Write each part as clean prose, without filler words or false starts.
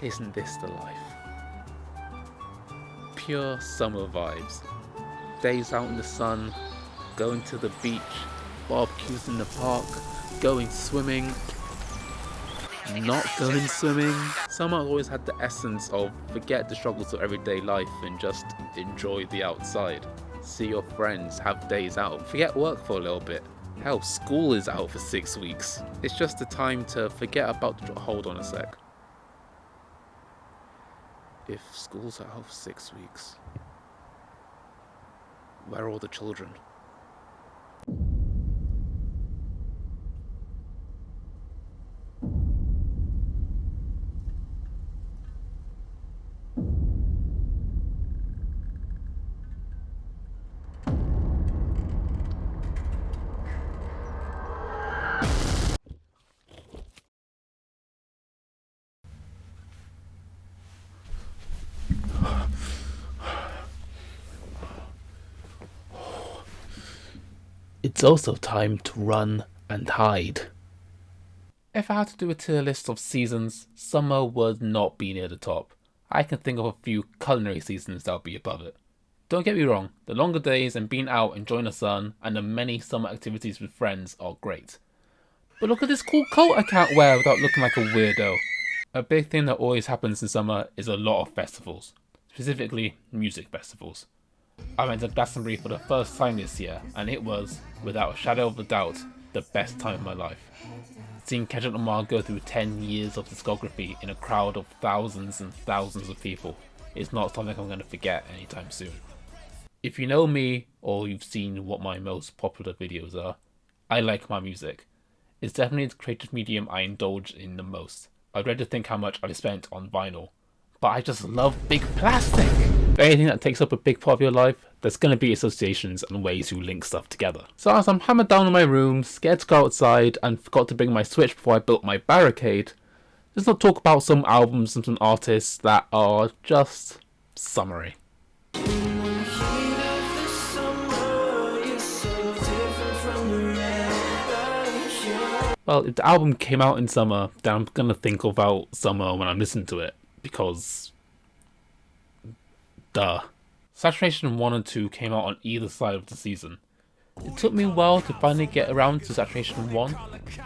Isn't this the life? Pure summer vibes. Days out in the sun, going to the beach, barbecues in the park, going swimming, not going swimming. Summer always had the essence of forget the struggles of everyday life and just enjoy the outside. See your friends, have days out, forget work for a little bit. Hell, school is out for 6 weeks. It's just a time to forget about hold on a sec. If school's out for 6 weeks, where are all the children? It's also time to run and hide. If I had to do a tier list of seasons, summer would not be near the top. I can think of a few culinary seasons that would be above it. Don't get me wrong, the longer days and being out enjoying the sun and the many summer activities with friends are great. But look at this cool coat I can't wear without looking like a weirdo. A big thing that always happens in summer is a lot of festivals, specifically music festivals. I went to Glastonbury for the first time this year, and it was, without a shadow of a doubt, the best time of my life. Seeing Kendrick Lamar go through 10 years of discography in a crowd of thousands and thousands of people is not something I'm going to forget anytime soon. If you know me, or you've seen what my most popular videos are, I like my music. It's definitely the creative medium I indulge in the most. I dread to think how much I've spent on vinyl, but I just love big plastic! Anything that takes up a big part of your life, there's going to be associations and ways to link stuff together. So as I'm hammered down in my room, scared to go outside, and forgot to bring my Switch before I built my barricade, let's not talk about some albums and some artists that are just summery. Well, if the album came out in summer, then I'm going to think about summer when I'm listening to it, because duh. Saturation 1 and 2 came out on either side of the season. It took me a while to finally get around to Saturation 1,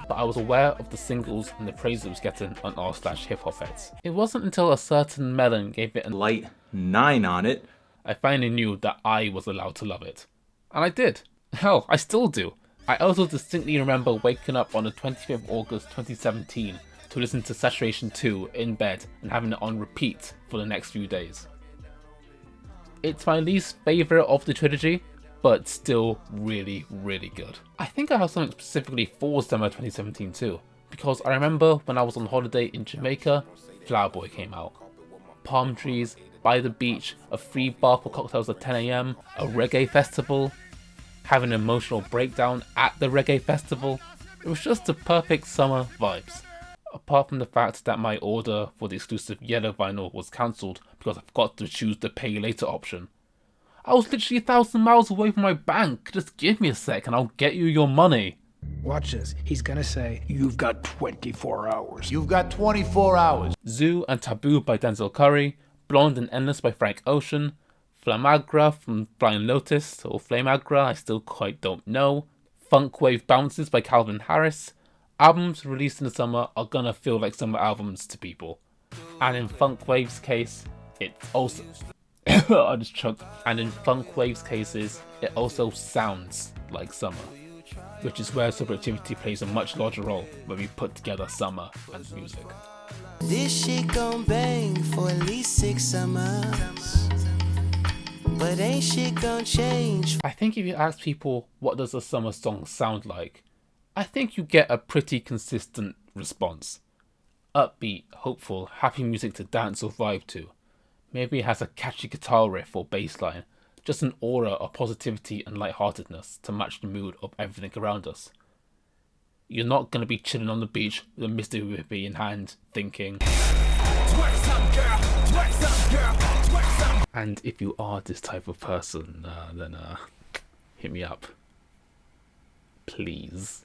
but I was aware of the singles and the praise it was getting on r/hiphopheads. It wasn't until a certain melon gave it a light 9 on it, I finally knew that I was allowed to love it. And I did. Hell, I still do. I also distinctly remember waking up on the 25th of August 2017 to listen to Saturation 2 in bed and having it on repeat for the next few days. It's my least favourite of the trilogy, but still really, really good. I think I have something specifically for summer 2017 too, because I remember when I was on holiday in Jamaica, Flower Boy came out. Palm trees, by the beach, a free bar for cocktails at 10 AM, a reggae festival, having an emotional breakdown at the reggae festival. It was just the perfect summer vibes. Apart from the fact that my order for the exclusive yellow vinyl was cancelled because I forgot to choose the pay later option. I was literally 1,000 miles away from my bank. Just give me a sec and I'll get you your money. Watch this. He's gonna say, "You've got 24 hours. You've got 24 hours. Zoo and Taboo by Denzel Curry, Blonde and Endless by Frank Ocean, Flamagra from Flying Lotus, or Flamagra, I still quite don't know, Funk Wave Bounces by Calvin Harris. Albums released in the summer are gonna feel like summer albums to people. And in Funk Wave's case, it's also... I just choked. And in Funk Wave's cases, it also sounds like summer. Which is where subjectivity plays a much larger role when we put together summer and music. This shit gon' bang for at least 6 summers. But ain't shit gon' change. I think if you ask people what does a summer song sound like, I think you get a pretty consistent response. Upbeat, hopeful, happy music to dance or vibe to. Maybe it has a catchy guitar riff or bass line, just an aura of positivity and lightheartedness to match the mood of everything around us. You're not going to be chilling on the beach with a Mr. Whippy in hand thinking, "Twerk some, girl, twerk some, girl, twerk some." And if you are this type of person, then hit me up. Please.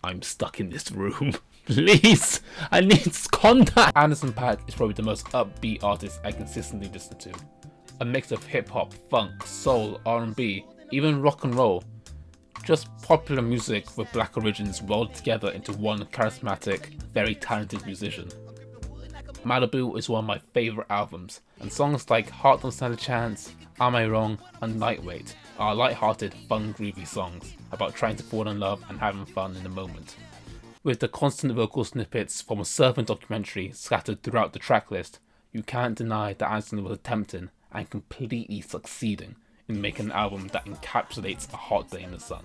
I'm stuck in this room. Please, I need contact. Anderson .Paak is probably the most upbeat artist I consistently listen to. A mix of hip hop, funk, soul, R&B, even rock and roll. Just popular music with black origins rolled together into one charismatic, very talented musician. Malibu is one of my favourite albums, and songs like Heart Don't Stand a Chance, Am I Wrong, and Lightweight are light-hearted, fun, groovy songs about trying to fall in love and having fun in the moment. With the constant vocal snippets from a surfing documentary scattered throughout the tracklist, you can't deny that Anderson was attempting and completely succeeding in making an album that encapsulates a hot day in the sun.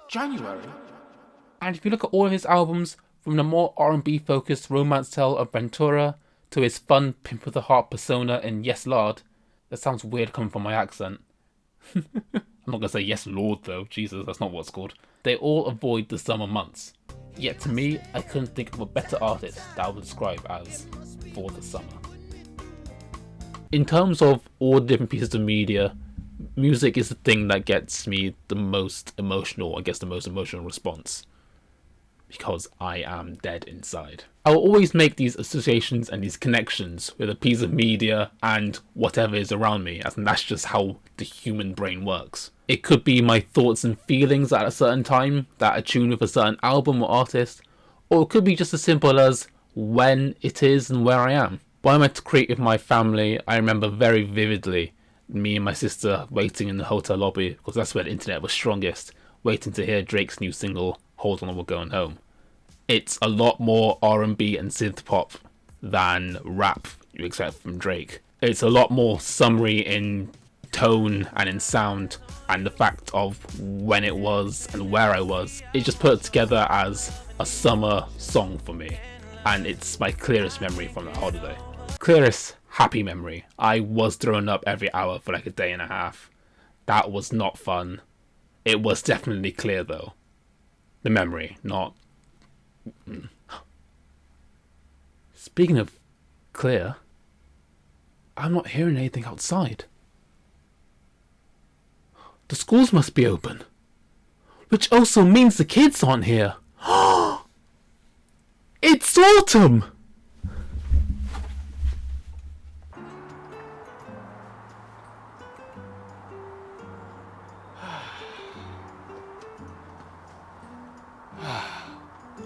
January? And if you look at all of his albums, from the more R&B focused romance tale of Ventura to his fun Pimp with a Heart persona in Yes Lord, that sounds weird coming from my accent. I'm not gonna say Yes Lord though, Jesus, that's not what it's called. They all avoid the summer months. Yet to me, I couldn't think of a better artist that I would describe as for the summer. In terms of all the different pieces of media, music is the thing that gets me the most emotional, I guess the most emotional response. Because I am dead inside. I will always make these associations and these connections with a piece of media and whatever is around me, and that's just how the human brain works. It could be my thoughts and feelings at a certain time that are tuned with a certain album or artist, or it could be just as simple as when it is and where I am. When I went to Crete with my family, I remember very vividly me and my sister waiting in the hotel lobby, because that's where the internet was strongest, waiting to hear Drake's new single, Hold On, We're Going Home. It's a lot more R&B and synth pop than rap you expect from Drake. It's a lot more summary in tone and in sound, and the fact of when it was and where I was. It just put it together as a summer song for me, and it's my clearest memory from that holiday. Clearest happy memory. I was throwing up every hour for like a day and a half. That was not fun. It was definitely clear though. The memory, not... Speaking of clear, I'm not hearing anything outside. The schools must be open, which also means the kids aren't here. It's autumn!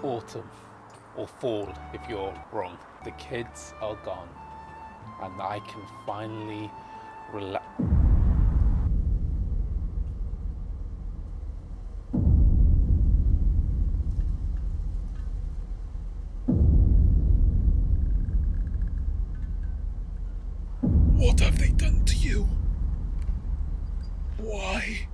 Autumn, or fall if you're wrong. The kids are gone, and I can finally relax. What have they done to you? Why?